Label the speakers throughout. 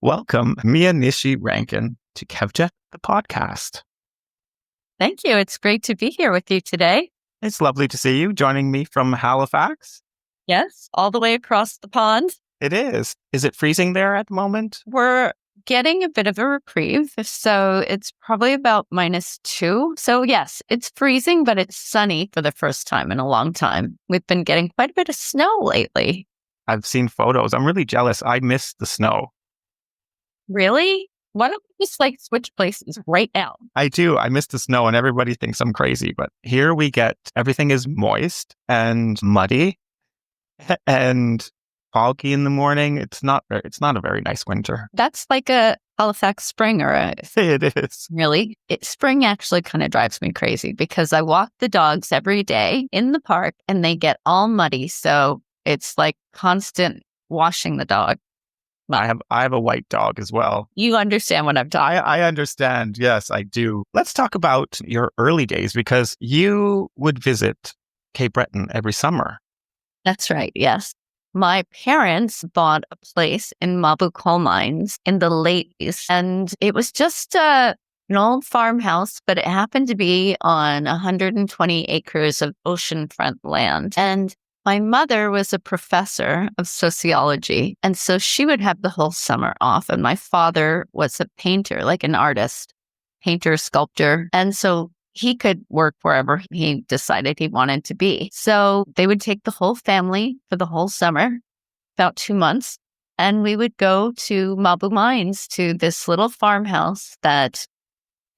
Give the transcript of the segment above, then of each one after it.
Speaker 1: Welcome, Mia Rankin, to Kevjet, the podcast.
Speaker 2: Thank you. It's great to be here with you today.
Speaker 1: It's lovely to see you joining me from Halifax.
Speaker 2: Yes, all the way across the pond.
Speaker 1: It is. Is it freezing there at the moment?
Speaker 2: We're getting a bit of a reprieve, so it's probably about -2. So yes, it's freezing, but it's sunny for the first time in a long time. We've been getting quite a bit of snow lately.
Speaker 1: I've seen photos. I'm really jealous. I miss the snow.
Speaker 2: Really? Why don't we just switch places right now?
Speaker 1: I do. I miss the snow and everybody thinks I'm crazy. But here we get, everything is moist and muddy and foggy in the morning. It's not a very nice winter.
Speaker 2: That's like a Halifax spring
Speaker 1: It is.
Speaker 2: Really? Spring actually kind of drives me crazy because I walk the dogs every day in the park and they get all muddy. So it's like constant washing the dog.
Speaker 1: I have a white dog as well.
Speaker 2: You understand what I'm talking about.
Speaker 1: I understand. Yes, I do. Let's talk about your early days because you would visit Cape Breton every summer.
Speaker 2: That's right. Yes. My parents bought a place in Mabu coal mines in the late 80s, and it was just an old farmhouse, but it happened to be on 120 acres of oceanfront land. And my mother was a professor of sociology, and so she would have the whole summer off. And my father was a painter, like an artist, painter, sculptor. And so he could work wherever he decided he wanted to be. So they would take the whole family for the whole summer, about 2 months, and we would go to Mabu Mines, to this little farmhouse that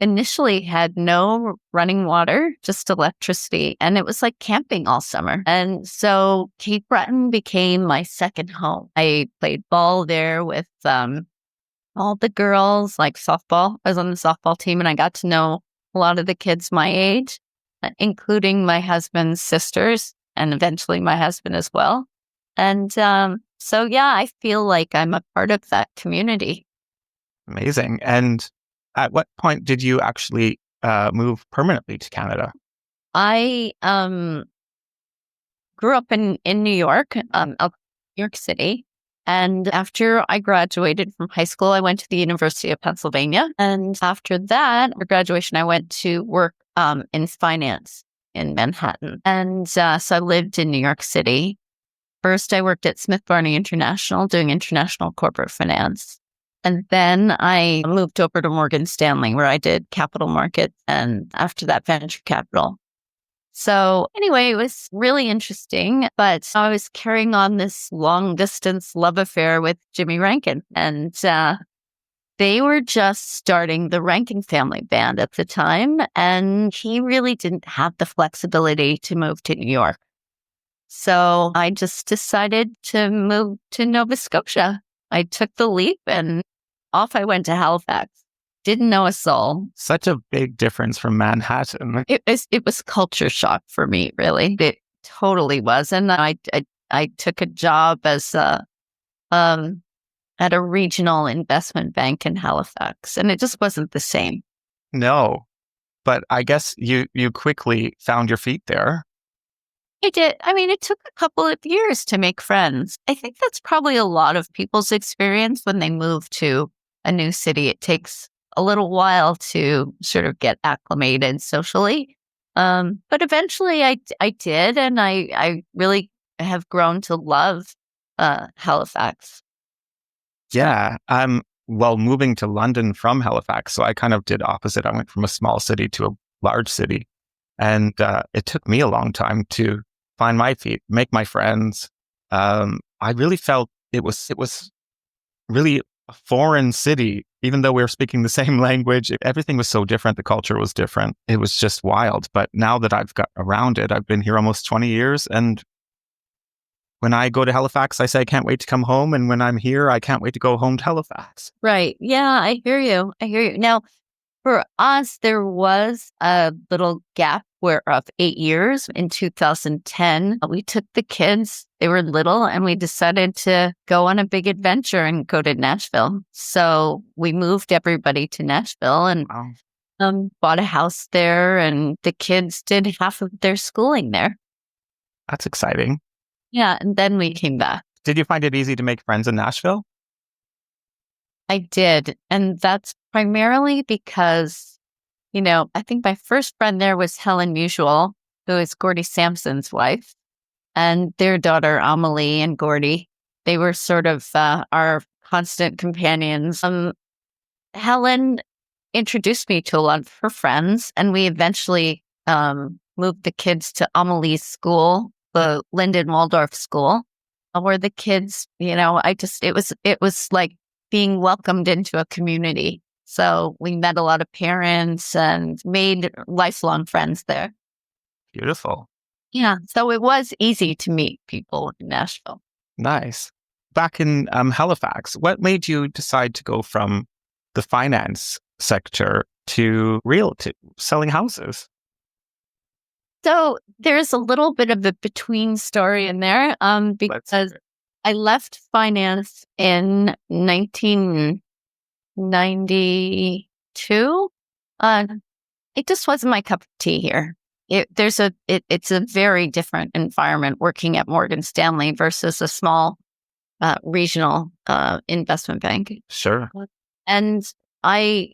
Speaker 2: initially had no running water, just electricity. And it was like camping all summer. And so Cape Breton became my second home. I played ball there with all the girls, like softball. I was on the softball team and I got to know a lot of the kids my age, including my husband's sisters and eventually my husband as well. And so, yeah, I feel like I'm a part of that community.
Speaker 1: Amazing. And at what point did you actually move permanently to Canada?
Speaker 2: I grew up in New York, New York City. And after I graduated from high school, I went to the University of Pennsylvania. And after that, after graduation, I went to work in finance in Manhattan. And so I lived in New York City. First, I worked at Smith Barney International doing international corporate finance. And then I moved over to Morgan Stanley, where I did capital markets and after that, venture capital. So anyway, it was really interesting, but I was carrying on this long distance love affair with Jimmy Rankin. And they were just starting the Rankin Family Band at the time. And he really didn't have the flexibility to move to New York. So I just decided to move to Nova Scotia. I took the leap and off I went to Halifax. Didn't know a soul.
Speaker 1: Such a big difference from Manhattan.
Speaker 2: It was culture shock for me, really. It totally was. And I took a job as at a regional investment bank in Halifax, and it just wasn't the same.
Speaker 1: No, but I guess you quickly found your feet there.
Speaker 2: I did. I mean, it took a couple of years to make friends. I think that's probably a lot of people's experience when they move to a new city. It takes a little while to sort of get acclimated socially. But eventually I did, and I really have grown to love Halifax.
Speaker 1: Yeah. Well, moving to London from Halifax, so I kind of did opposite. I went from a small city to a large city. And it took me a long time to find my feet, make my friends. I really felt it was really a foreign city, even though we were speaking the same language. Everything was so different. The culture was different. It was just wild. But now that I've got around it, I've been here almost 20 years. And when I go to Halifax, I say, I can't wait to come home. And when I'm here, I can't wait to go home to Halifax.
Speaker 2: Right. Yeah, I hear you. Now, for us, there was a little gap of 8 years. In 2010, we took the kids, they were little, and we decided to go on a big adventure and go to Nashville. So we moved everybody to Nashville and bought a house there, and the kids did half of their schooling there.
Speaker 1: That's exciting.
Speaker 2: Yeah, and then we came back.
Speaker 1: Did you find it easy to make friends in Nashville?
Speaker 2: I did. And that's primarily because, I think my first friend there was Helen Musial, who is Gordie Sampson's wife, and their daughter, Amelie and Gordie. They were sort of our constant companions. Helen introduced me to a lot of her friends, and we eventually moved the kids to Amelie's school, the Linden Waldorf school, where the kids, it was like being welcomed into a community. So we met a lot of parents and made lifelong friends there.
Speaker 1: Beautiful.
Speaker 2: Yeah. So it was easy to meet people in Nashville.
Speaker 1: Nice. Back in Halifax, what made you decide to go from the finance sector to selling houses?
Speaker 2: So there's a little bit of a between story in there because I left finance in 1992. It just wasn't my cup of tea here. It's a very different environment working at Morgan Stanley versus a small regional investment bank.
Speaker 1: Sure.
Speaker 2: And I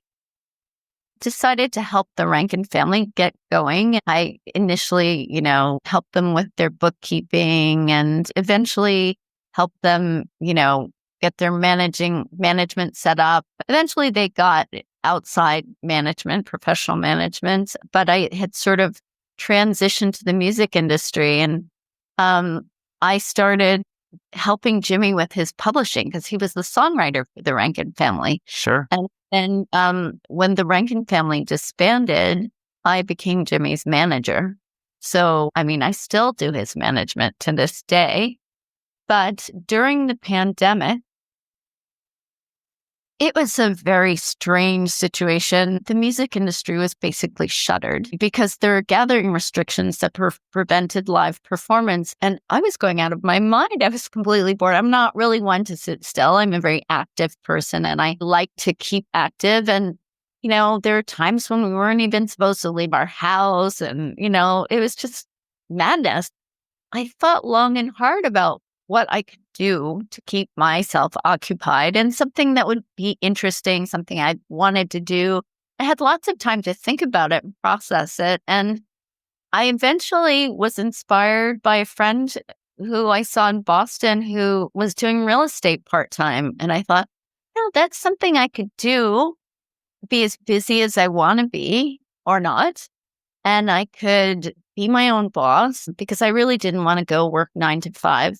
Speaker 2: decided to help the Rankin family get going. I initially, helped them with their bookkeeping and eventually helped them, get their management set up. Eventually they got outside management, professional management, but I had sort of transitioned to the music industry, and I started helping Jimmy with his publishing because he was the songwriter for the Rankin family.
Speaker 1: Sure.
Speaker 2: And then when the Rankin family disbanded, I became Jimmy's manager. So, I still do his management to this day. But during the pandemic, it was a very strange situation. The music industry was basically shuttered because there were gathering restrictions that prevented live performance. And I was going out of my mind. I was completely bored. I'm not really one to sit still. I'm a very active person and I like to keep active. And, there are times when we weren't even supposed to leave our house. And, it was just madness. I thought long and hard about what I could do to keep myself occupied and something that would be interesting, something I wanted to do. I had lots of time to think about it and process it. And I eventually was inspired by a friend who I saw in Boston who was doing real estate part-time. And I thought, that's something I could do, be as busy as I want to be or not. And I could be my own boss because I really didn't want to go work 9 to 5.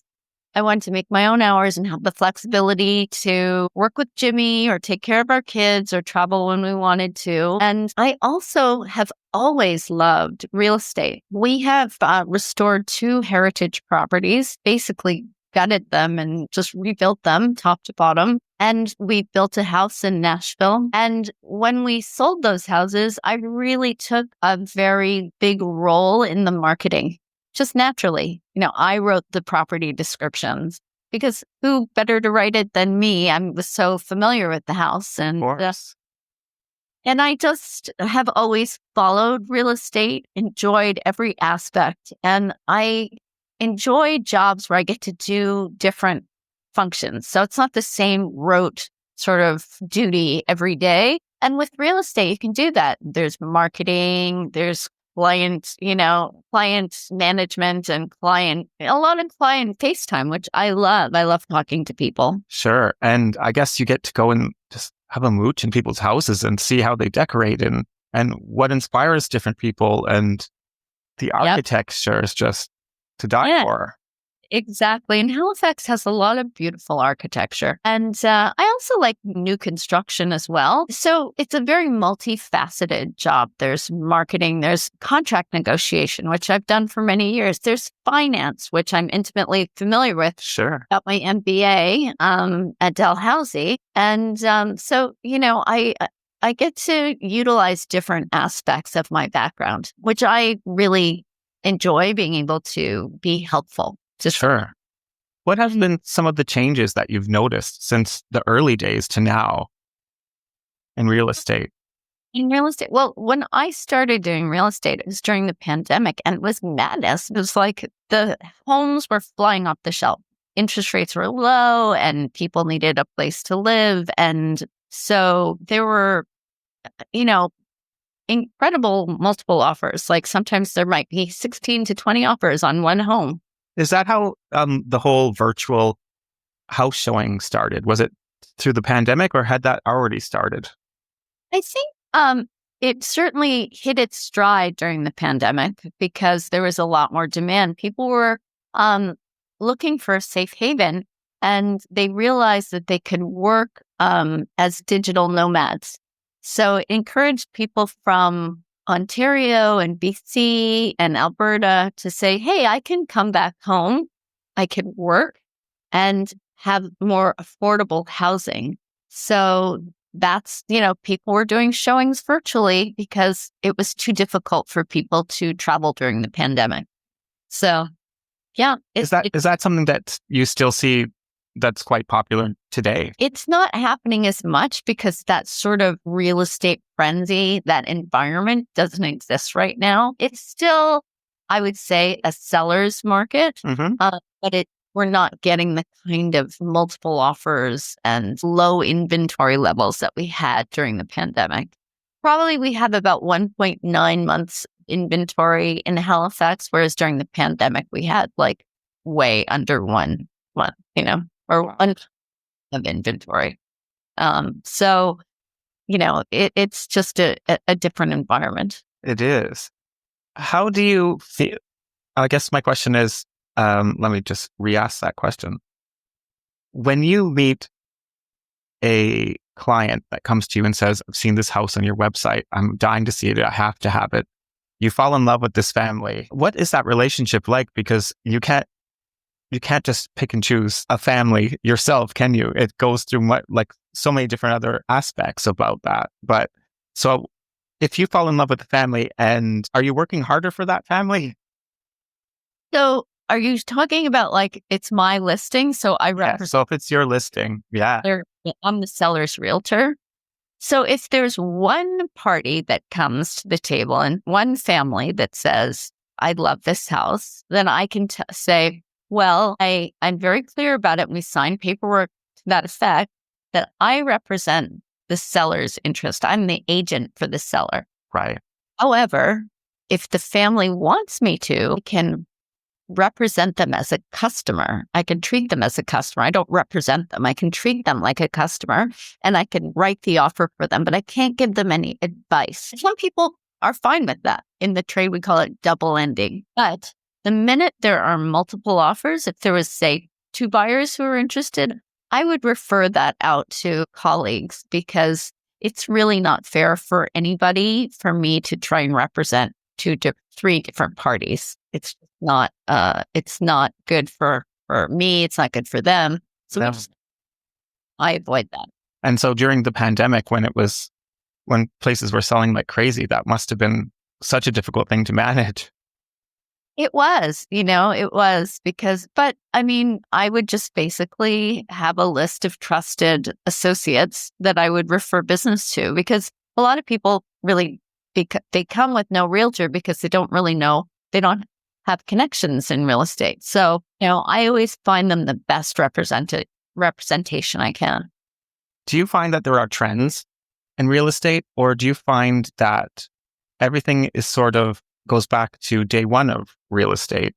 Speaker 2: I wanted to make my own hours and have the flexibility to work with Jimmy or take care of our kids or travel when we wanted to. And I also have always loved real estate. We have restored 2 heritage properties, basically gutted them and just rebuilt them top to bottom. And we built a house in Nashville. And when we sold those houses, I really took a very big role in the marketing. Just naturally, I wrote the property descriptions because who better to write it than me? I was so familiar with the house, and I just have always followed real estate, enjoyed every aspect, and I enjoy jobs where I get to do different functions. So it's not the same rote sort of duty every day. And with real estate, you can do that. There's marketing, there's client management and a lot of client FaceTime, which I love. I love talking to people.
Speaker 1: Sure. And I guess you get to go and just have a mooch in people's houses and see how they decorate and what inspires different people. And the architecture is just to die for.
Speaker 2: Exactly. And Halifax has a lot of beautiful architecture. And I also like new construction as well. So it's a very multifaceted job. There's marketing, there's contract negotiation, which I've done for many years. There's finance, which I'm intimately familiar with.
Speaker 1: Sure.
Speaker 2: Got my MBA at Dalhousie. And so, I get to utilize different aspects of my background, which I really enjoy being able to be helpful.
Speaker 1: Sure. What have been some of the changes that you've noticed since the early days to now in real estate?
Speaker 2: In real estate, well, when I started doing real estate, it was during the pandemic and it was madness. It was like the homes were flying off the shelf. interest rates were low and people needed a place to live. And so there were, you know, incredible multiple offers. Like sometimes there might be 16 to 20 offers on one home.
Speaker 1: Is that how the whole virtual house showing started? Was it through the pandemic or had that already started?
Speaker 2: I think it certainly hit its stride during the pandemic because there was a lot more demand. People were looking for a safe haven, and they realized that they could work as digital nomads. So it encouraged people from Ontario and BC and Alberta to say, hey, I can come back home, I can work and have more affordable housing. So that's, people were doing showings virtually because it was too difficult for people to travel during the pandemic. So, yeah.
Speaker 1: Is that something that you still see that's quite popular today?
Speaker 2: It's not happening as much because that sort of real estate frenzy, that environment doesn't exist right now. It's still, I would say, a seller's market, but we're not getting the kind of multiple offers and low inventory levels that we had during the pandemic. Probably we have about 1.9 months inventory in Halifax, whereas during the pandemic, we had like way under one month, or one of inventory. So, it's just a different environment.
Speaker 1: It is. How do you feel? I guess my question is, let me just re-ask that question. When you meet a client that comes to you and says, I've seen this house on your website, I'm dying to see it, I have to have it. You fall in love with this family. What is that relationship like? Because you can't just pick and choose a family yourself, can you? It goes through so many different other aspects about that. But so if you fall in love with the family, and are you working harder for that family?
Speaker 2: So are you talking about it's my listing? So I represent.
Speaker 1: So if it's your listing,
Speaker 2: I'm the seller's realtor. So if there's one party that comes to the table and one family that says, I love this house, then I can say, well, I'm very clear about it. We signed paperwork to that effect that I represent the seller's interest. I'm the agent for the seller.
Speaker 1: Right.
Speaker 2: However, if the family wants me to, I can represent them as a customer. I can treat them as a customer. I don't represent them. I can treat them like a customer and I can write the offer for them, but I can't give them any advice. Some people are fine with that. In the trade, we call it double ending. But the minute there are multiple offers, if there was, say, 2 buyers who are interested, I would refer that out to colleagues because it's really not fair for anybody for me to try and represent 3 different parties. It's not good for me. It's not good for them. So I avoid that.
Speaker 1: And so during the pandemic, when places were selling like crazy, that must have been such a difficult thing to manage.
Speaker 2: It was, but I mean, I would just basically have a list of trusted associates that I would refer business to because a lot of people really, they come with no realtor because they don't really know, they don't have connections in real estate. So, I always find them the best representation I can.
Speaker 1: Do you find that there are trends in real estate, or do you find that everything is sort of goes back to day one of real estate?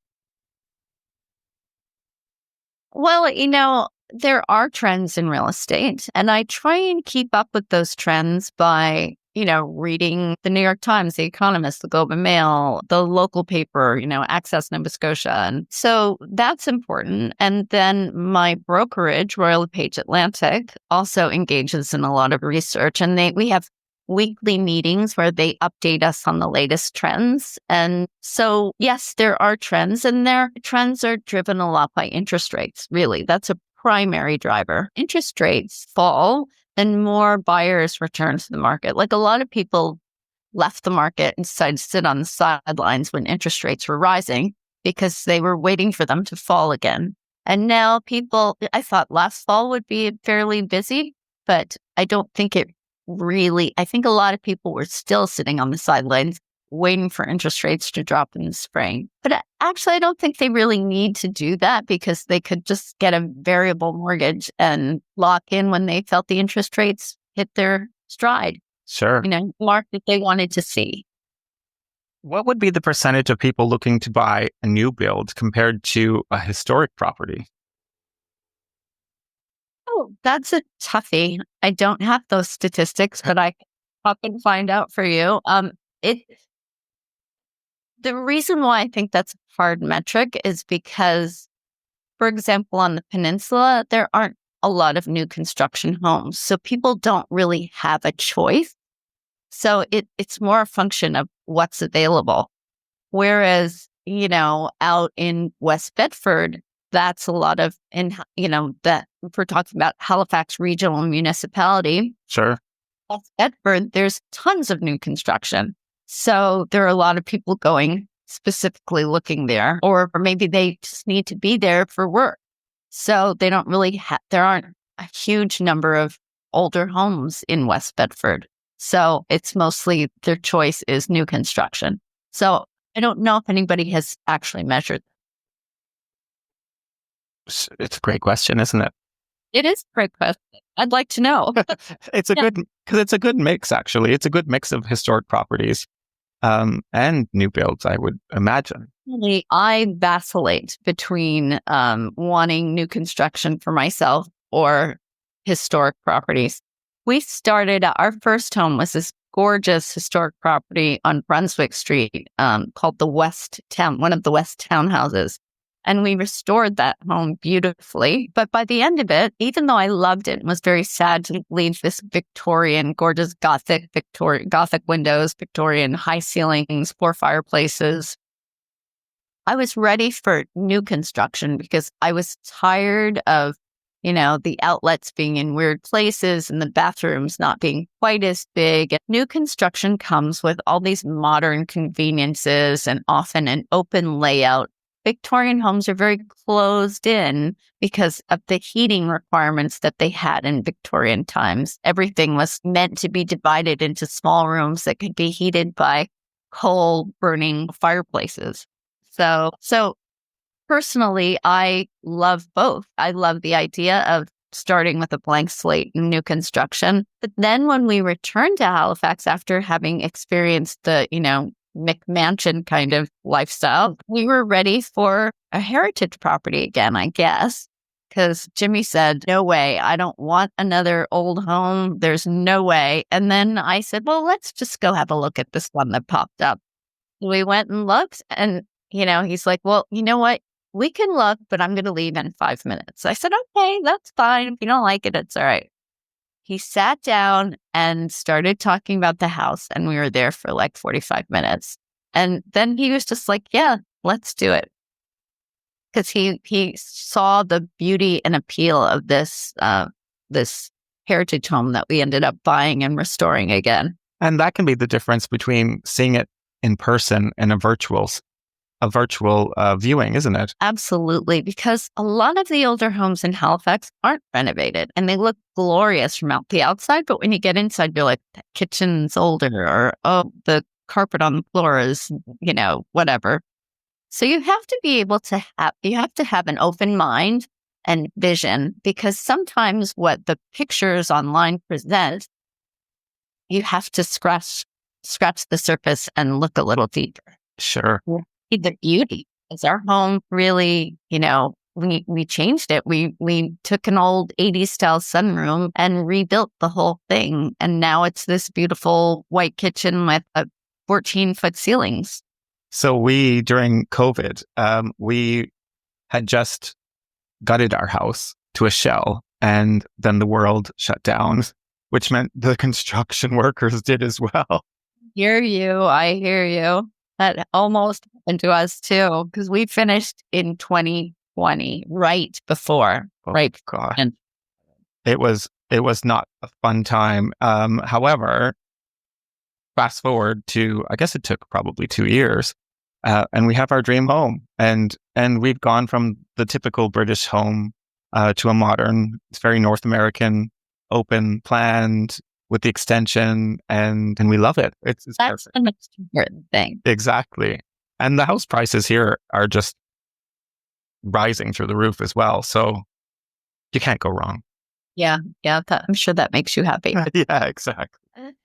Speaker 2: Well, there are trends in real estate, and I try and keep up with those trends by, reading the New York Times, The Economist, the Globe and Mail, the local paper, Access Nova Scotia. And so that's important. And then my brokerage, Royal LePage Atlantic, also engages in a lot of research. And we have weekly meetings where they update us on the latest trends. And so, yes, there are trends, and their trends are driven a lot by interest rates. Really, that's a primary driver. Interest rates fall, and more buyers return to the market. Like a lot of people left the market and decided to sit on the sidelines when interest rates were rising because they were waiting for them to fall again. And now I thought last fall would be fairly busy, but I don't think it really, I think a lot of people were still sitting on the sidelines waiting for interest rates to drop in the spring. But actually, I don't think they really need to do that because they could just get a variable mortgage and lock in when they felt the interest rates hit their stride,
Speaker 1: Sure.
Speaker 2: mark that they wanted to see.
Speaker 1: What would be the percentage of people looking to buy a new build compared to a historic property?
Speaker 2: Oh, that's a toughie. I don't have those statistics, but I can up and find out for you. It The reason why I think that's a hard metric is because, for example, on the peninsula, there aren't a lot of new construction homes. So people don't really have a choice. So it's more a function of what's available. Whereas, out in West Bedford, that's a lot of, that if we're talking about Halifax Regional Municipality,
Speaker 1: Sure.
Speaker 2: West Bedford, there's tons of new construction. So there are a lot of people going specifically looking there, or maybe they just need to be there for work. So they don't really there aren't a huge number of older homes in West Bedford. So it's mostly their choice is new construction. So I don't know if anybody has actually measured.
Speaker 1: It's a great question, isn't it?
Speaker 2: It is a great question. I'd like to know.
Speaker 1: It's a
Speaker 2: Yeah.
Speaker 1: because it's a good mix, actually. It's a good mix of historic properties and new builds, I would imagine.
Speaker 2: Really, I vacillate between wanting new construction for myself or historic properties. We started, our first home was this gorgeous historic property on Brunswick Street called the West Town, one of the West townhouses. And we restored that home beautifully. But by the end of it, even though I loved it, it was very sad to leave this Victorian, gorgeous Gothic windows, Victorian high ceilings, 4 fireplaces. I was ready for new construction because I was tired of, the outlets being in weird places and the bathrooms not being quite as big. New construction comes with all these modern conveniences and often an open layout. Victorian homes are very closed in because of the heating requirements that they had in Victorian times. Everything was meant to be divided into small rooms that could be heated by coal burning fireplaces. So personally, I love both. I love the idea of starting with a blank slate and new construction. But then when we returned to Halifax after having experienced the, McMansion kind of lifestyle, we were ready for a heritage property again, I guess. Because Jimmy said, no way, I don't want another old home. There's no way. And then I said, well, let's just go have a look at this one that popped up. We went and looked and, he's like, well, you know what? We can look, but I'm going to leave in 5 minutes. I said, okay, that's fine. If you don't like it, it's all right. He sat down and started talking about the house, and we were there for like 45 minutes. And then he was just like, yeah, let's do it. Because he saw the beauty and appeal of this heritage home that we ended up buying and restoring again.
Speaker 1: And that can be the difference between seeing it in person and a virtual viewing, isn't it?
Speaker 2: Absolutely, because a lot of the older homes in Halifax aren't renovated and they look glorious from out the outside. But when you get inside, you're like, the kitchen's older, or, oh, the carpet on the floor is, whatever. So you have to be able to have an open mind and vision, because sometimes what the pictures online present, you have to scratch the surface and look a little deeper.
Speaker 1: Sure.
Speaker 2: The beauty is our home really, we changed it. We took an old 80s style sunroom and rebuilt the whole thing. And now it's this beautiful white kitchen with a 14-foot ceilings.
Speaker 1: So during COVID, we had just gutted our house to a shell, and then the world shut down, which meant the construction workers did as well.
Speaker 2: I hear you. That almost happened to us too, because we finished in 2020, right before.
Speaker 1: God. And it was not a fun time. However, fast forward to, I guess it took probably 2 years, and we have our dream home, and we've gone from the typical British home to a modern, it's very North American, open, planned, with the extension, and we love it. It's
Speaker 2: That's
Speaker 1: perfect.
Speaker 2: the most important thing.
Speaker 1: Exactly. And the house prices here are just rising through the roof as well. So you can't go wrong.
Speaker 2: Yeah. Yeah. I'm sure that makes you happy.
Speaker 1: Yeah, exactly.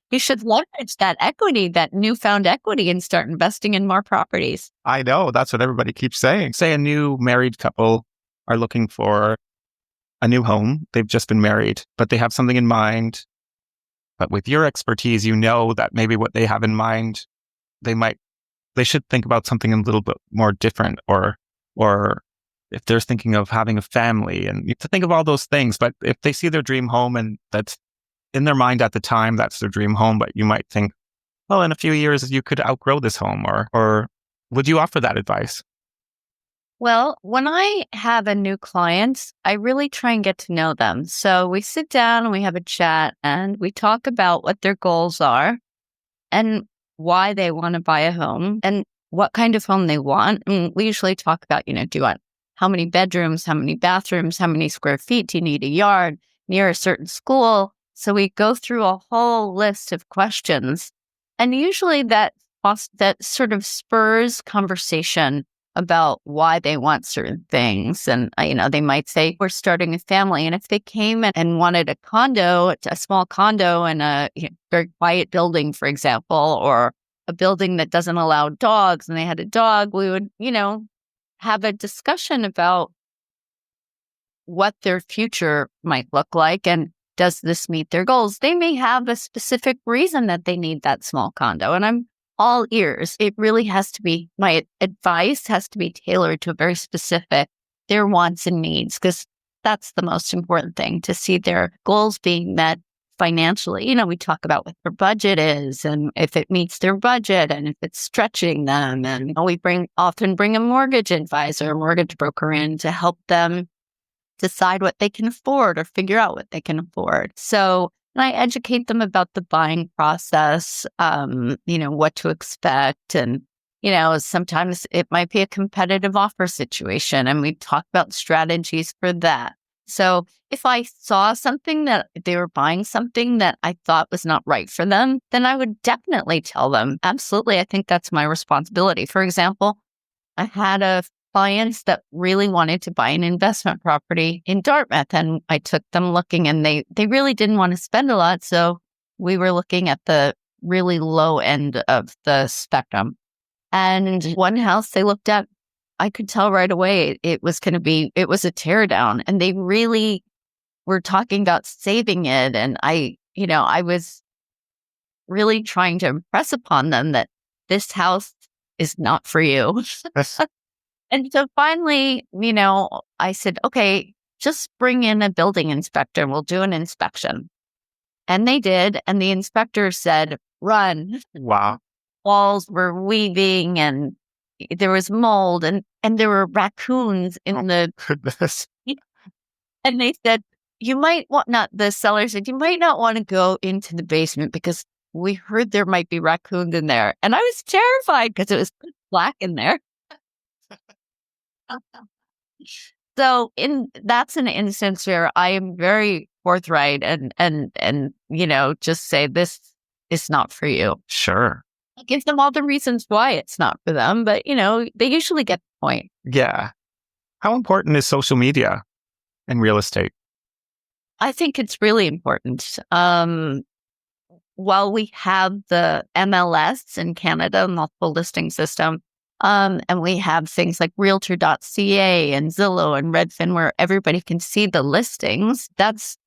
Speaker 2: You should leverage that equity, that newfound equity, and start investing in more properties.
Speaker 1: I know. That's what everybody keeps saying. Say a new married couple are looking for a new home. They've just been married, but they have something in mind. But with your expertise, you know that maybe what they have in mind, they should think about something a little bit more different, or if they're thinking of having a family, and you have to think of all those things. But if they see their dream home and that's in their mind at the time, that's their dream home, but you might think, well, in a few years, you could outgrow this home, or would you offer that advice?
Speaker 2: Well, when I have a new client, I really try and get to know them. So we sit down and we have a chat and we talk about what their goals are and why they want to buy a home and what kind of home they want. And we usually talk about, do you want how many bedrooms, how many bathrooms, how many square feet do you need a yard near a certain school? So we go through a whole list of questions. And usually that sort of spurs conversation about why they want certain things. And, they might say, we're starting a family. And if they came and wanted a small condo in a very quiet building, for example, or a building that doesn't allow dogs, and they had a dog, we would, have a discussion about what their future might look like. And does this meet their goals? They may have a specific reason that they need that small condo. And I'm all ears. It really has to be, my advice has to be tailored to a very specific, their wants and needs, because that's the most important thing, to see their goals being met financially. We talk about what their budget is and if it meets their budget and if it's stretching them. And we often bring a mortgage advisor, a mortgage broker in to help them decide what they can afford or figure out what they can afford. So and I educate them about the buying process, what to expect. And, sometimes it might be a competitive offer situation, and we talk about strategies for that. So if I saw something that they were buying something that I thought was not right for them, then I would definitely tell them, absolutely, I think that's my responsibility. For example, I had a clients that really wanted to buy an investment property in Dartmouth, and I took them looking, and they really didn't want to spend a lot. So we were looking at the really low end of the spectrum. And one house they looked at, I could tell right away it was a tear down, and they really were talking about saving it. And I was really trying to impress upon them that this house is not for you. And so finally, I said, okay, just bring in a building inspector and we'll do an inspection. And they did. And the inspector said, run.
Speaker 1: Wow.
Speaker 2: Walls were weaving and there was mold and there were raccoons in the.
Speaker 1: Goodness.
Speaker 2: And they said, the seller said, you might not want to go into the basement because we heard there might be raccoons in there. And I was terrified because it was black in there. So that's an instance where I am very forthright and just say this is not for you.
Speaker 1: Sure.
Speaker 2: I give them all the reasons why it's not for them, but they usually get the point.
Speaker 1: Yeah. How important is social media in real estate?
Speaker 2: I think it's really important. While we have the MLS in Canada, multiple listing system, and we have things like realtor.ca and Zillow and Redfin where everybody can see the listings. That's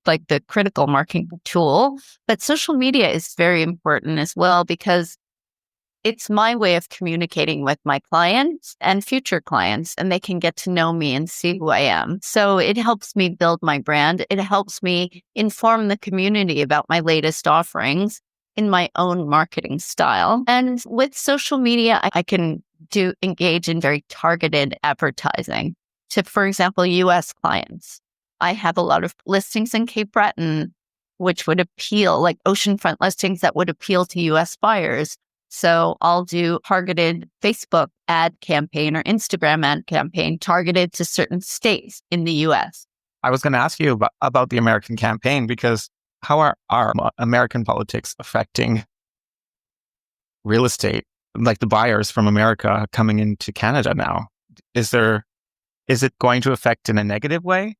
Speaker 2: like the critical marketing tool. But social media is very important as well because it's my way of communicating with my clients and future clients, and they can get to know me and see who I am. So it helps me build my brand. It helps me inform the community about my latest offerings in my own marketing style. And with social media, I can engage in very targeted advertising to, for example, US clients. I have a lot of listings in Cape Breton, which would appeal, like oceanfront listings that would appeal to US buyers. So I'll do targeted Facebook ad campaign or Instagram ad campaign targeted to certain states in the US.
Speaker 1: I was going to ask you about the American campaign because how are our American politics affecting real estate, like the buyers from America coming into Canada now? Is it going to affect in a negative way?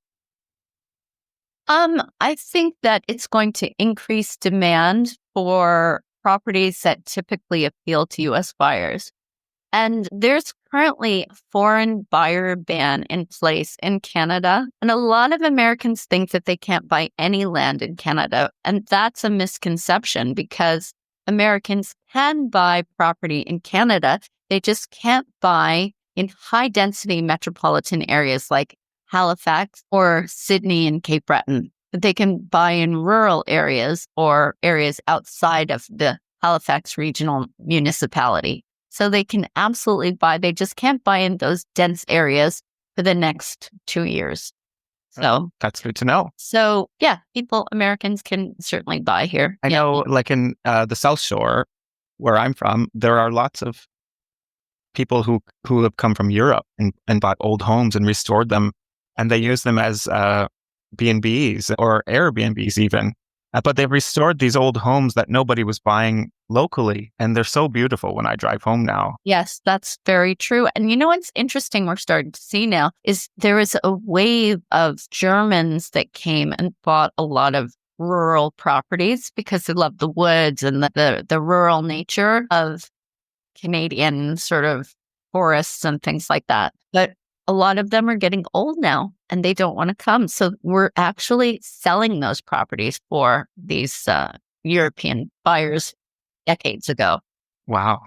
Speaker 2: I think that it's going to increase demand for properties that typically appeal to U.S. buyers. And there's currently a foreign buyer ban in place in Canada. And a lot of Americans think that they can't buy any land in Canada. And that's a misconception because Americans can buy property in Canada. They just can't buy in high density metropolitan areas like Halifax or Sydney and Cape Breton. But they can buy in rural areas or areas outside of the Halifax regional municipality. So they can absolutely buy. They just can't buy in those dense areas for the next 2 years. So
Speaker 1: that's good to know.
Speaker 2: So yeah, Americans can certainly buy here.
Speaker 1: I know, like in the South Shore, where I'm from, there are lots of people who have come from Europe and bought old homes and restored them, and they use them as B&Bs or Airbnbs even. But they've restored these old homes that nobody was buying locally, and they're so beautiful when I drive home now.
Speaker 2: Yes, that's very true. And you know what's interesting we're starting to see now is there is a wave of Germans that came and bought a lot of rural properties because they love the woods and the rural nature of Canadian sort of forests and things like that. But a lot of them are getting old now and they don't want to come. So we're actually selling those properties for these European buyers decades ago.
Speaker 1: Wow.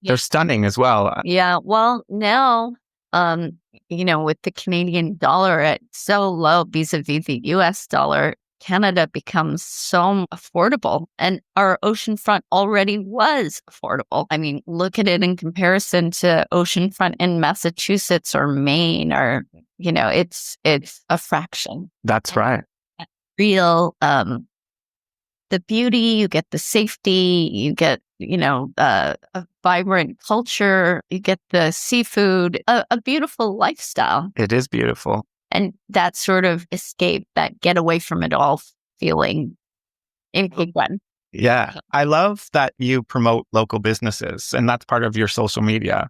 Speaker 2: Yeah.
Speaker 1: They're stunning as well.
Speaker 2: Yeah. Well, now, with the Canadian dollar at so low vis-a-vis the US dollar, Canada becomes so affordable, and our oceanfront already was affordable. I mean, look at it in comparison to oceanfront in Massachusetts or Maine, or it's a fraction.
Speaker 1: That's right.
Speaker 2: Real, the beauty, you get the safety, you get a vibrant culture, you get the seafood, a beautiful lifestyle.
Speaker 1: It is beautiful.
Speaker 2: And that sort of escape, that get away from it all feeling in Cape Breton.
Speaker 1: Yeah. I love that you promote local businesses, and that's part of your social media,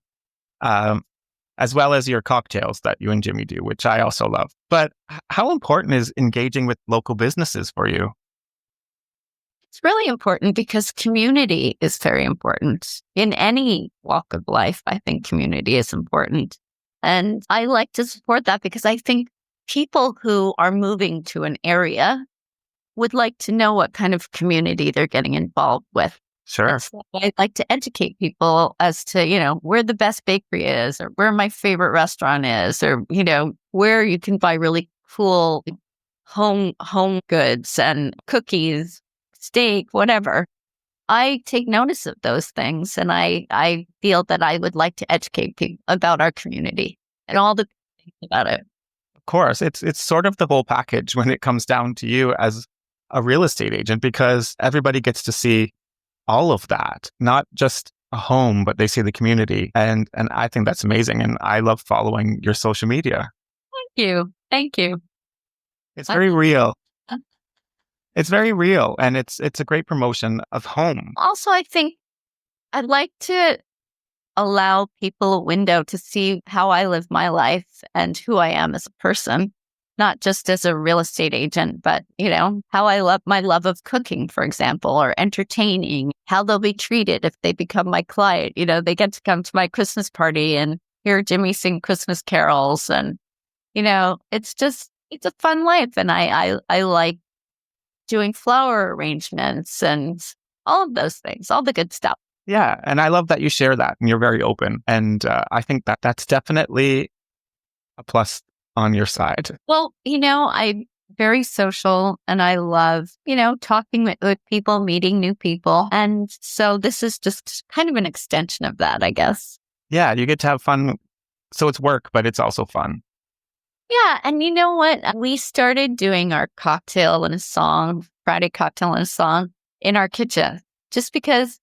Speaker 1: as well as your cocktails that you and Jimmy do, which I also love. But how important is engaging with local businesses for you?
Speaker 2: It's really important because community is very important. In any walk of life, I think community is important. And I like to support that because I think people who are moving to an area would like to know what kind of community they're getting involved with.
Speaker 1: Sure.
Speaker 2: So I like to educate people as to, where the best bakery is, or where my favorite restaurant is, or, where you can buy really cool home goods and cookies, steak, whatever. I take notice of those things, and I feel that I would like to educate people about our community and all the things about it.
Speaker 1: Of course, it's sort of the whole package when it comes down to you as a real estate agent, because everybody gets to see all of that, not just a home, but they see the community. And I think that's amazing. And I love following your social media.
Speaker 2: Thank you.
Speaker 1: It's very real. It's very real. And it's a great promotion of home.
Speaker 2: Also, I think I'd like to allow people a window to see how I live my life and who I am as a person, not just as a real estate agent, but, how I love my love of cooking, for example, or entertaining, how they'll be treated if they become my client. They get to come to my Christmas party and hear Jimmy sing Christmas carols. And, it's a fun life. And I like doing flower arrangements and all of those things, all the good stuff.
Speaker 1: Yeah. And I love that you share that and you're very open. And I think that that's definitely a plus on your side.
Speaker 2: Well, I'm very social and I love, talking with people, meeting new people. And so this is just kind of an extension of that, I guess.
Speaker 1: Yeah. You get to have fun. So it's work, but it's also fun.
Speaker 2: Yeah. And you know what? We started doing our cocktail and a song, Friday cocktail and a song in our kitchen, just because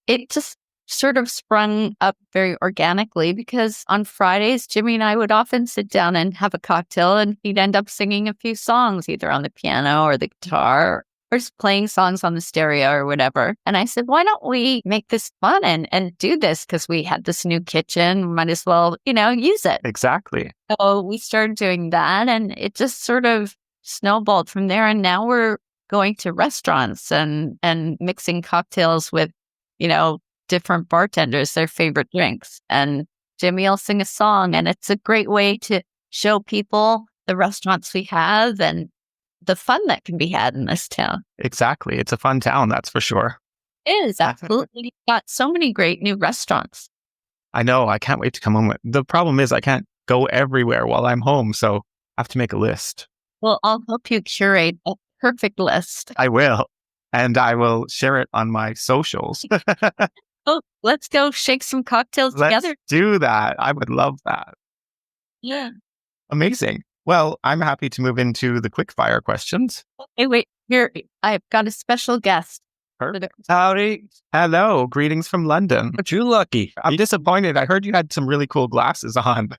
Speaker 2: it just sort of sprung up very organically, because on Fridays, Jimmy and I would often sit down and have a cocktail and he'd end up singing a few songs, either on the piano or the guitar. or just playing songs on the stereo or whatever. And I said, why don't we make this fun and do this? Because we had this new kitchen, might as well, use it.
Speaker 1: Exactly.
Speaker 2: So we started doing that, and it just sort of snowballed from there. And now we're going to restaurants and mixing cocktails with, different bartenders, their favorite drinks. And Jimmy will sing a song, and it's a great way to show people the restaurants we have and the fun that can be had in this town.
Speaker 1: Exactly. It's a fun town, that's for sure.
Speaker 2: It is, absolutely. We've got so many great new restaurants.
Speaker 1: I know. I can't wait to come home. The problem is I can't go everywhere while I'm home, so I have to make a list.
Speaker 2: Well, I'll help you curate a perfect list.
Speaker 1: I will. And I will share it on my socials.
Speaker 2: Oh, let's go shake some cocktails together.
Speaker 1: Let's do that. I would love that.
Speaker 2: Yeah.
Speaker 1: Amazing. Well, I'm happy to move into the quick fire questions.
Speaker 2: Hey, wait, here, I've got a special guest.
Speaker 1: Perfect.
Speaker 3: Howdy.
Speaker 1: Hello. Greetings from London.
Speaker 3: Aren't you lucky?
Speaker 1: I'm disappointed. I heard you had some really cool glasses on.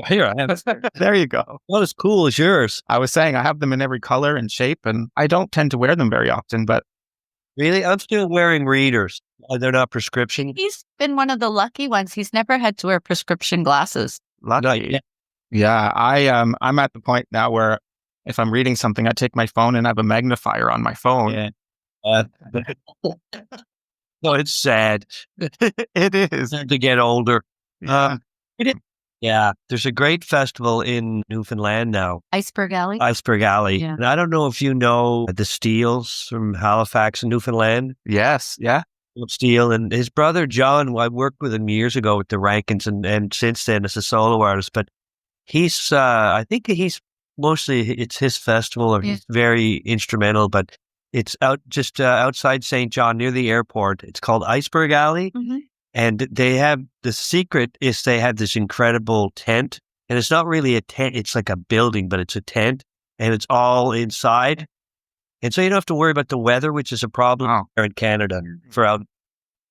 Speaker 3: Here I am.
Speaker 1: There you go.
Speaker 3: Not as cool as yours.
Speaker 1: I was saying I have them in every color and shape, and I don't tend to wear them very often, but
Speaker 3: Really? I'm still wearing readers. They're not prescription.
Speaker 2: He's been one of the lucky ones. He's never had to wear prescription glasses.
Speaker 3: Not
Speaker 1: lucky.
Speaker 3: yet.
Speaker 1: Yeah, I'm at the point now where if I'm reading something, I take my phone and have a magnifier on my phone.
Speaker 3: Yeah. No, it's sad
Speaker 1: It is.
Speaker 3: to get older.
Speaker 1: Yeah.
Speaker 3: Yeah. There's a great festival in Newfoundland now,
Speaker 2: Iceberg Alley?
Speaker 3: Iceberg Alley.
Speaker 2: Yeah.
Speaker 3: And I don't know if you know the Steeles from Halifax and Newfoundland.
Speaker 1: Yes. Yeah.
Speaker 3: Steele and his brother John. I worked with him years ago with the Rankins, and since then as a solo artist. But he's, I think he's mostly it's his festival, or he's very instrumental. But it's just outside St. John near the airport. It's called Iceberg Alley, and they have the secret is they have this incredible tent, and it's not really a tent; it's like a building, but it's a tent, and it's all inside. And so you don't have to worry about the weather, which is a problem here in Canada for out.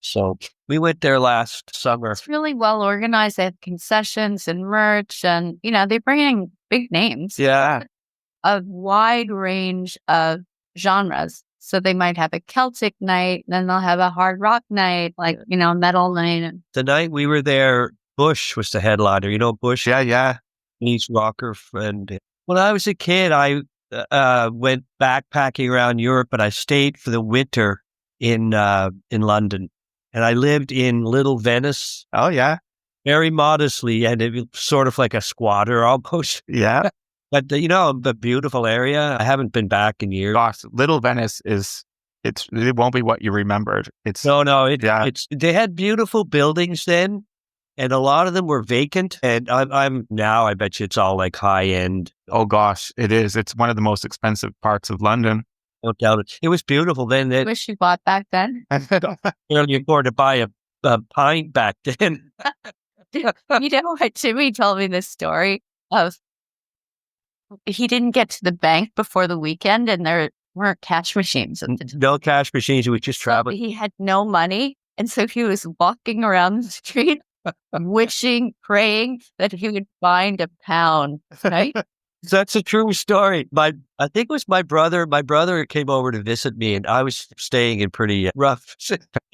Speaker 3: So we went there last summer.
Speaker 2: It's really well organized. They have concessions and merch, and, they bring in big names.
Speaker 3: Yeah.
Speaker 2: A wide range of genres. So they might have a Celtic night, then they'll have a hard rock night, like, metal night.
Speaker 3: The night we were there, Bush was the headliner. You know Bush?
Speaker 1: Yeah.
Speaker 3: He's rocker. And when I was a kid, I went backpacking around Europe, but I stayed for the winter in London, and I lived in Little Venice.
Speaker 1: Oh, yeah.
Speaker 3: Very modestly, and it was sort of like a squatter almost.
Speaker 1: Yeah.
Speaker 3: But the beautiful area. I haven't been back in years.
Speaker 1: Gosh, Little Venice it won't be what you remembered. It's
Speaker 3: It's they had beautiful buildings then, and a lot of them were vacant. And I'm now, I bet you it's all like high end.
Speaker 1: Oh gosh, it is. It's one of the most expensive parts of London.
Speaker 3: No doubt it. It was beautiful then.
Speaker 2: I wish you bought back then.
Speaker 3: You afford to buy a pint back then.
Speaker 2: What Jimmy told me this story of he didn't get to the bank before the weekend, and there weren't cash machines.
Speaker 3: No cash machines. We just traveled.
Speaker 2: He had no money, and so he was walking around the street, wishing, praying that he would find a pound. Right?
Speaker 3: That's a true story. I think it was my brother. My brother came over to visit me, and I was staying in pretty rough.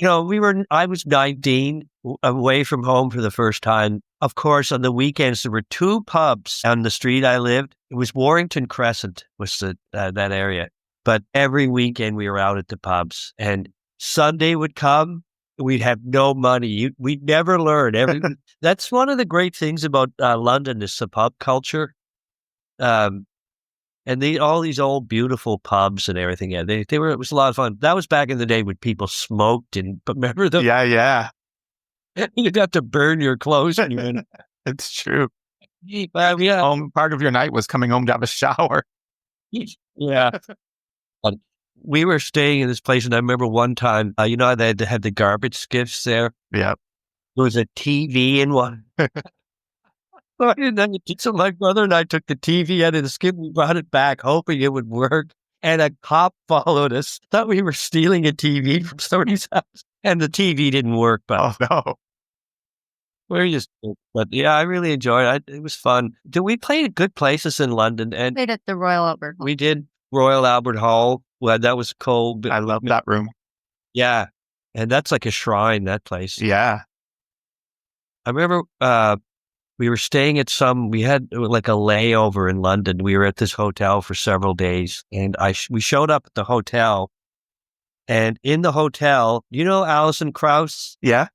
Speaker 3: I was 19, away from home for the first time. Of course, on the weekends, there were two pubs on the street I lived. It was Warrington Crescent was that area. But every weekend we were out at the pubs, and Sunday would come. We'd have no money. We'd never learn. That's one of the great things about London is the pub culture. And all these old beautiful pubs and everything. Yeah, they were. It was a lot of fun. That was back in the day when people smoked, but remember them?
Speaker 1: Yeah.
Speaker 3: You'd have to burn your clothes when you went.
Speaker 1: It's true.
Speaker 3: Yeah.
Speaker 1: Part of your night was coming home to have a shower.
Speaker 3: Yeah. We were staying in this place, and I remember one time, they had the garbage skiffs there.
Speaker 1: Yeah.
Speaker 3: There was a TV in one. So my brother and I took the TV out of the skip. We brought it back, hoping it would work. And a cop followed us. Thought we were stealing a TV from somebody's house, and the TV didn't work. But
Speaker 1: no,
Speaker 3: But yeah, I really enjoyed it. It was fun. We played at good places in London, and
Speaker 2: Played at the Royal Albert Hall.
Speaker 3: we did Royal Albert Hall. Well, that was cold.
Speaker 1: I love that room.
Speaker 3: Yeah. And that's like a shrine, that place.
Speaker 1: Yeah.
Speaker 3: I remember we were staying at we had like a layover in London. We were at this hotel for several days, and we showed up at the hotel, and in the hotel, Alison Krauss?
Speaker 1: Yeah.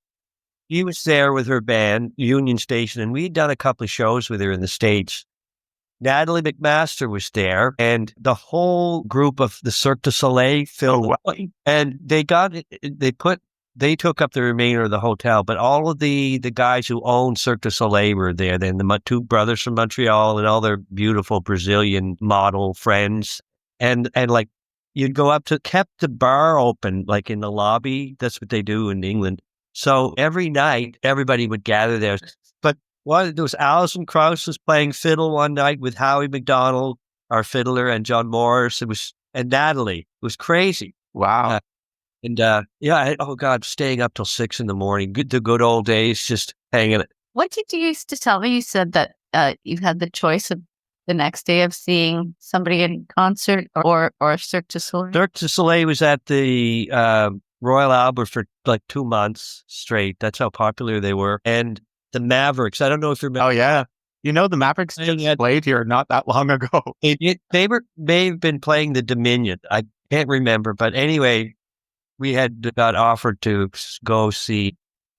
Speaker 3: She was there with her band, Union Station, and we'd done a couple of shows with her in the States. Natalie McMaster was there, and the whole group of the Cirque du Soleil filled and they took up the remainder of the hotel, but all of the guys who owned Cirque du Soleil were there. Then the two brothers from Montreal and all their beautiful Brazilian model friends. And like you'd go up kept the bar open, like in the lobby. That's what they do in England. So every night, everybody would gather there. But there was Alison Krauss was playing fiddle one night with Howie McDonald, our fiddler, and John Morris. And Natalie. It was crazy.
Speaker 1: Wow.
Speaker 3: Oh God, staying up till 6 a.m. The good old days, just hanging.
Speaker 2: What did you used to tell me? You said that you had the choice of the next day of seeing somebody in concert or Cirque du Soleil.
Speaker 3: Cirque du Soleil was at the Royal Albert for like 2 months straight. That's how popular they were. And the Mavericks. I don't know if you remember.
Speaker 1: Oh yeah, the Mavericks just played here not that long ago.
Speaker 3: They may have been playing the Dominion. I can't remember, but anyway. We had got offered to go see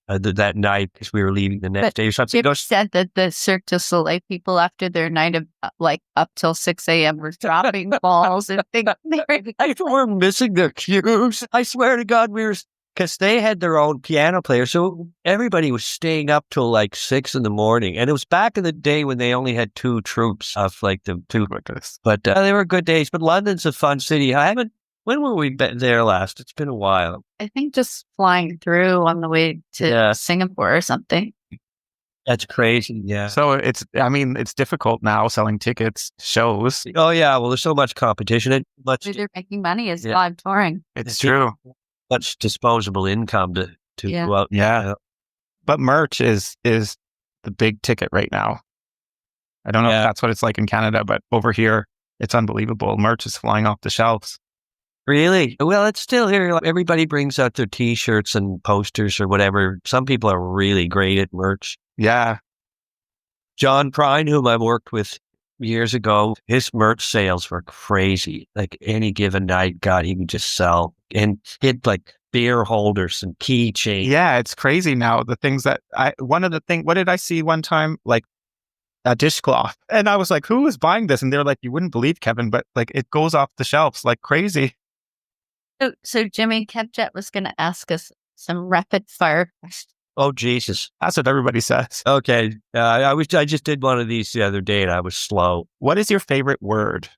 Speaker 3: that night because we were leaving the next day or something.
Speaker 2: You said that the Cirque du Soleil people, after their night of like up till 6 a.m., were dropping balls and things.
Speaker 3: They were missing their cues. I swear to God, because they had their own piano player, so everybody was staying up till like 6 a.m. And it was back in the day when they only had 2 troops of like the 2. But they were good days. But London's a fun city. When were we there last? It's been a while.
Speaker 2: I think just flying through on the way to Singapore or something.
Speaker 3: That's crazy. Yeah.
Speaker 1: So it's difficult now selling tickets, shows.
Speaker 3: Oh yeah. Well, there's so much competition.
Speaker 2: They're making money is live touring.
Speaker 1: It's true.
Speaker 3: Much disposable income to go out.
Speaker 1: Yeah. But merch is the big ticket right now. I don't know if that's what it's like in Canada, but over here, it's unbelievable. Merch is flying off the shelves.
Speaker 3: Really? Well, it's still here. Everybody brings out their T-shirts and posters or whatever. Some people are really great at merch.
Speaker 1: Yeah.
Speaker 3: John Prine, whom I worked with years ago, his merch sales were crazy. Like any given night, he would just sell. And he'd like beer holders and keychains.
Speaker 1: Yeah, it's crazy now. The things that what did I see one time? Like a dishcloth. And I was like, who is buying this? And they're like, you wouldn't believe, Kevin, but like it goes off the shelves like crazy.
Speaker 2: So Jimmy, Kevjet was going to ask us some rapid fire questions.
Speaker 3: Oh, Jesus.
Speaker 1: That's what everybody says.
Speaker 3: Okay. I just did one of these the other day and I was slow.
Speaker 1: What is your favorite word?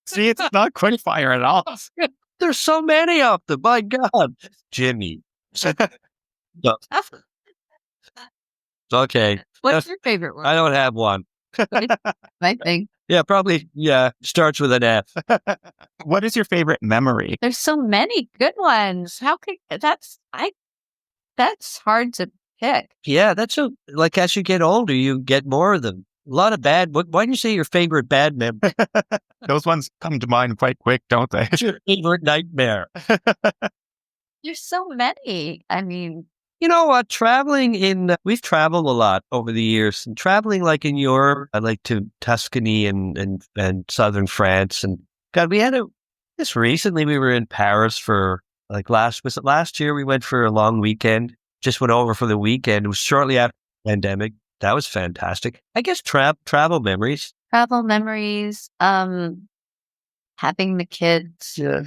Speaker 1: See, it's not quick fire at all.
Speaker 3: There's so many of them. My God. Jimmy. No. Okay.
Speaker 2: What's your favorite word?
Speaker 3: I don't have one.
Speaker 2: I think.
Speaker 3: Yeah, probably. Yeah, starts with an F.
Speaker 1: What is your favorite memory?
Speaker 2: There's so many good ones. That's hard to pick.
Speaker 3: Yeah, like as you get older, you get more of them. A lot of bad. Why do you say your favorite bad memory?
Speaker 1: Those ones come to mind quite quick, don't they?
Speaker 3: What's your favorite nightmare?
Speaker 2: There's so many. I mean,
Speaker 3: you know what? We've traveled a lot over the years, and traveling like in Europe, I like to Tuscany and southern France. And God, just recently we were in Paris for like was it last year? We went for a long weekend. Just went over for the weekend. It was shortly after the pandemic. That was fantastic. I guess travel memories.
Speaker 2: Having the kids.
Speaker 3: Yeah.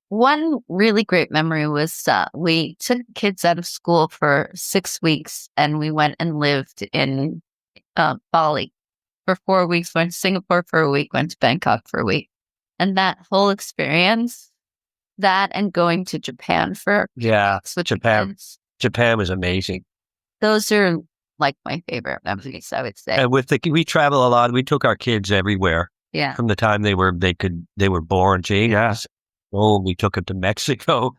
Speaker 2: One really great memory was we took kids out of school for 6 weeks and we went and lived in Bali for 4 weeks, went to Singapore for a week, went to Bangkok for a week. And that whole experience, that and going to Japan for
Speaker 3: Japan was amazing.
Speaker 2: Those are like my favorite memories, I would say.
Speaker 3: And we travel a lot. We took our kids everywhere.
Speaker 2: Yeah.
Speaker 3: From the time they were born. James.
Speaker 1: Yeah.
Speaker 3: Oh, we took them to Mexico.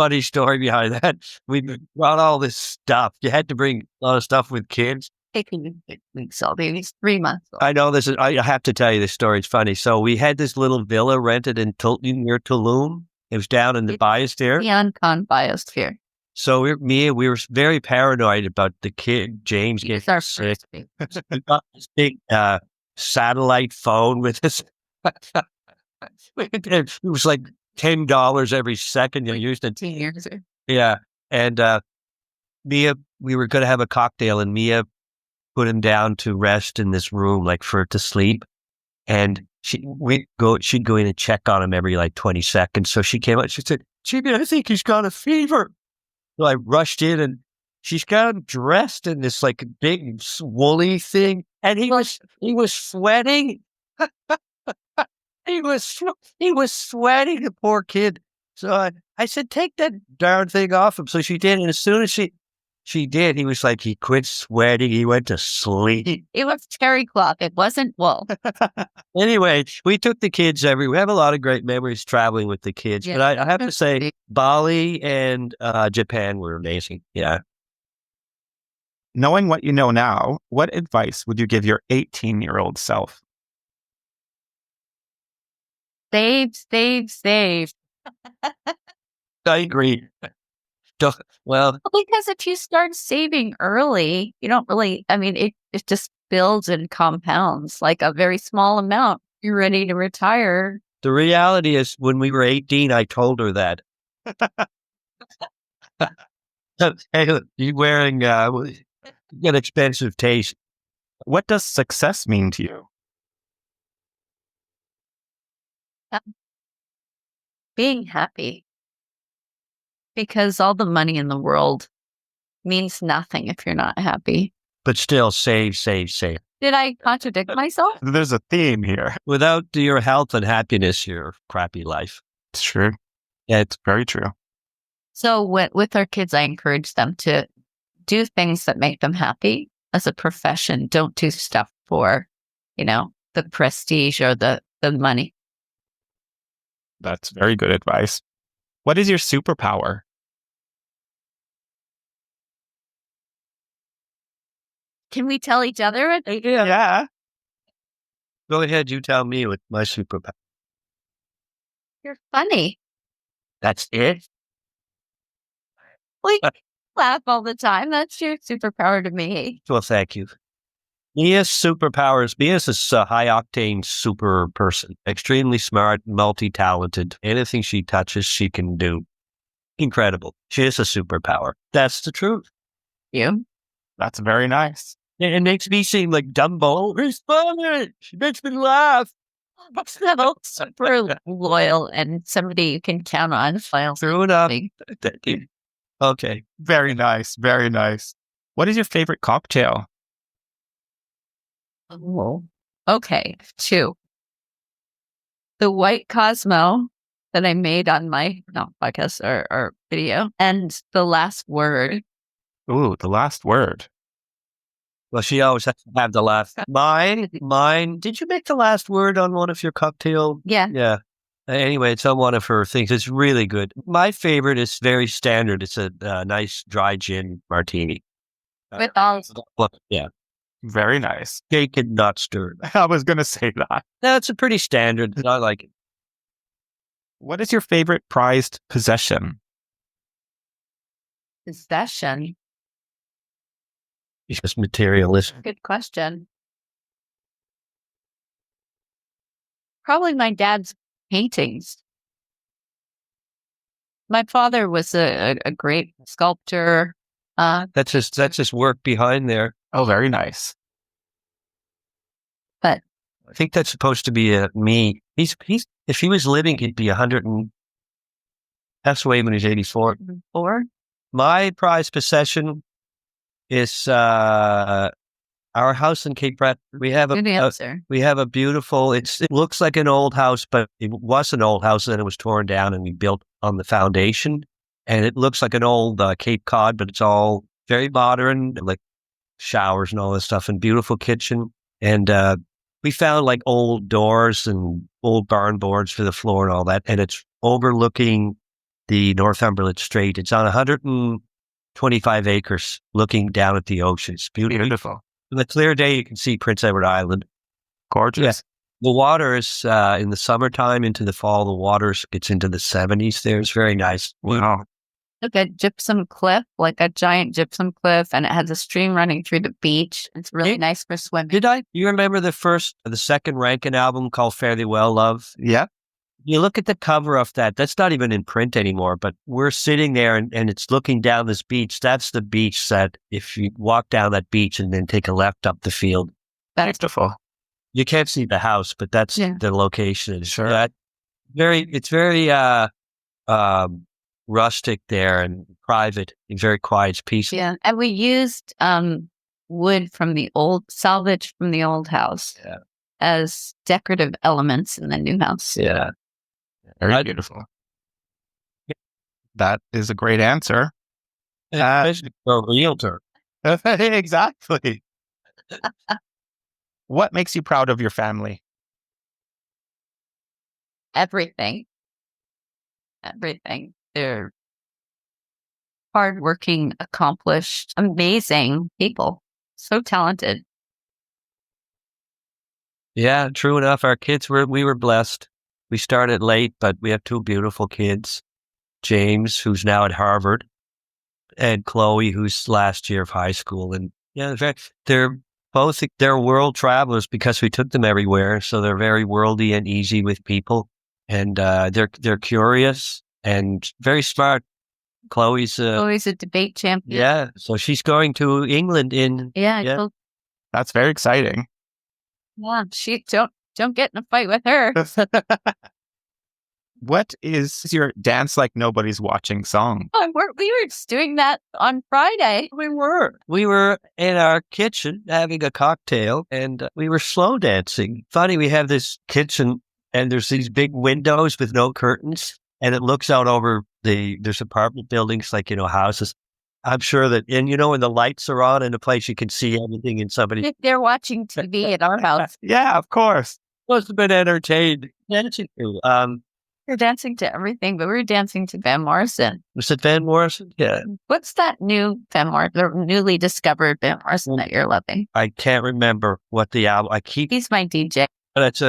Speaker 3: funny story behind that. We brought all this stuff. You had to bring a lot of stuff with kids.
Speaker 2: Taking 6 weeks old, maybe 3 months old.
Speaker 3: I know this is, I have to tell you this story. It's funny. So we had this little villa rented in near Tulum. It was down in the biosphere.
Speaker 2: The Ancon biosphere.
Speaker 3: So we were very paranoid about the kid, James,
Speaker 2: He's
Speaker 3: getting
Speaker 2: our
Speaker 3: sick.
Speaker 2: first baby.
Speaker 3: We got this big satellite phone with this. It was like $10 every second you used it.
Speaker 2: 10 years.
Speaker 3: Yeah. And Mia, we were going to have a cocktail, and Mia put him down to rest in this room, like to sleep. And she'd go in and check on him every like 20 seconds. So she came out, she said, Jimmy, I think he's got a fever. So I rushed in, and she's got him dressed in this like big woolly thing. And he was sweating. He was sweating, the poor kid. So I said, take that darn thing off him. So she did. And as soon as she did, he was like, he quit sweating. He went to sleep.
Speaker 2: It was terry cloth. It wasn't wool.
Speaker 3: Anyway, we took the kids everywhere. We have a lot of great memories traveling with the kids.
Speaker 2: Yeah.
Speaker 3: But I have to say, Bali and Japan were amazing. Yeah.
Speaker 1: Knowing what you know now, what advice would you give your 18-year-old self?
Speaker 2: Save.
Speaker 3: I agree. Well,
Speaker 2: Because if you start saving early, you don't really, it just builds and compounds like a very small amount. You're ready to retire.
Speaker 3: the reality is, when we were 18, I told her that. Hey, look, you're wearing an expensive taste.
Speaker 1: What does success mean to you?
Speaker 2: Being happy. Because all the money in the world means nothing if you're not happy.
Speaker 3: But still, save.
Speaker 2: Did I contradict myself?
Speaker 1: There's a theme here.
Speaker 3: Without your health and happiness, your crappy life.
Speaker 1: It's true.
Speaker 3: Yeah,
Speaker 1: It's very true.
Speaker 2: So with our kids, I encourage them to do things that make them happy as a profession. Don't do stuff for, the prestige or the money.
Speaker 1: That's very good advice. What is your superpower?
Speaker 2: Can we tell each other it?
Speaker 1: Yeah.
Speaker 3: Go ahead, you tell me what my superpower.
Speaker 2: You're funny.
Speaker 3: That's it?
Speaker 2: We laugh all the time. That's your superpower to me.
Speaker 3: Well, thank you. Mia's superpowers. Mia's a high-octane super person. Extremely smart, multi-talented. Anything she touches, she can do. Incredible. She is a superpower. That's the truth.
Speaker 2: You?
Speaker 1: That's very nice.
Speaker 3: It makes me seem like Dumbo. It's funny. She makes me laugh.
Speaker 2: So super loyal and somebody you can count on.
Speaker 3: Threw it up. Okay.
Speaker 1: Very nice. Very nice. What is your favorite cocktail?
Speaker 2: Oh, okay. 2. The White Cosmo that I made on my podcast or video, and the last word.
Speaker 1: Ooh, the last word.
Speaker 3: Well, she always has to have the last. Mine. Did you make the last word on one of your cocktail?
Speaker 2: Yeah.
Speaker 3: Yeah. Anyway, it's on one of her things. It's really good. My favorite is very standard. It's a nice dry gin martini.
Speaker 2: With all.
Speaker 3: Yeah.
Speaker 1: Very nice.
Speaker 3: Shaken, not stirred.
Speaker 1: I was going to say that.
Speaker 3: That's a pretty standard. I like it.
Speaker 1: What is your favorite prized possession?
Speaker 2: Possession.
Speaker 3: It's just materialistic.
Speaker 2: Good question. Probably my dad's paintings. My father was a great sculptor.
Speaker 3: That's his work behind there.
Speaker 1: Oh, very nice.
Speaker 2: But
Speaker 3: I think that's supposed to be me. He's if he was living, he'd be 100 and passed away when he was 84.
Speaker 2: 4.
Speaker 3: My prized possession is our house in Cape Breton. We have
Speaker 2: Good answer.
Speaker 3: we have a beautiful. It looks like an old house, but it was an old house, and then it was torn down, and we built on the foundation. And it looks like an old Cape Cod, but it's all very modern, like showers and all this stuff, and beautiful kitchen. And we found like old doors and old barn boards for the floor and all that. And it's overlooking the Northumberland Strait. It's on 125 acres looking down at the ocean. It's beautiful.
Speaker 1: Beautiful.
Speaker 3: On a clear day, you can see Prince Edward Island.
Speaker 1: Gorgeous.
Speaker 3: Yeah. The water is, in the summertime into the fall, the water gets into the 70s there. It's very nice.
Speaker 1: Wow.
Speaker 2: Like a gypsum cliff, like a giant gypsum cliff, and it has a stream running through the beach. It's really nice for swimming.
Speaker 3: You remember the second Rankin album called Fairly Well Love?
Speaker 1: Yeah.
Speaker 3: You look at the cover of that. That's not even in print anymore, but we're sitting there and it's looking down this beach. That's the beach that if you walk down that beach and then take a left up the field,
Speaker 1: Beautiful.
Speaker 3: you can't see the house, but that's the location.
Speaker 1: Sure.
Speaker 3: It's very rustic there and private and very quiet. It's peaceful.
Speaker 2: Yeah. And we used wood from the salvage from the old house as decorative elements in the new house.
Speaker 3: Yeah.
Speaker 1: Very beautiful. That is a great answer.
Speaker 3: Especially for a realtor.
Speaker 1: Exactly. What makes you proud of your family?
Speaker 2: Everything. They're hardworking, accomplished, amazing people. So talented.
Speaker 3: Yeah, true enough. Our kids we were blessed. We started late, but we have two beautiful kids. James, who's now at Harvard, and Chloe, who's last year of high school. And yeah, they're world travelers because we took them everywhere. So they're very worldly and easy with people. And they're curious and very smart. Chloe's
Speaker 2: a debate champion.
Speaker 3: Yeah, so she's going to England in
Speaker 2: Cool.
Speaker 1: That's very exciting.
Speaker 2: Yeah, she don't get in a fight with her.
Speaker 1: What is your dance like nobody's watching song?
Speaker 2: Oh, we were just doing that on Friday.
Speaker 3: We were in our kitchen having a cocktail and we were slow dancing. Funny, we have this kitchen and there's these big windows with no curtains and it looks out over there's apartment buildings like, houses. I'm sure that, and when the lights are on in a place, you can see everything in somebody.
Speaker 2: They're watching TV at our house.
Speaker 1: Yeah, of course.
Speaker 3: Must have been entertained.
Speaker 2: We're dancing to everything, but we're dancing to Van Morrison.
Speaker 3: Was it Van Morrison? Yeah.
Speaker 2: What's that new Van Morrison, the newly discovered Van Morrison that you're loving?
Speaker 3: I can't remember what the album.
Speaker 2: He's my DJ.
Speaker 3: But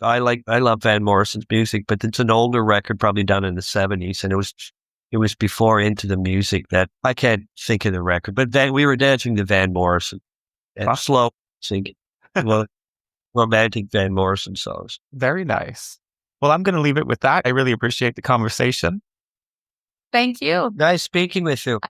Speaker 3: I love Van Morrison's music, but it's an older record, probably done in the 70s, and it was before Into the Music that I can't think of the record. But then we were dancing to Van Morrison and slow singing, romantic Van Morrison songs.
Speaker 1: Very nice. Well, I'm going to leave it with that. I really appreciate the conversation.
Speaker 2: Thank you.
Speaker 3: Nice speaking with you.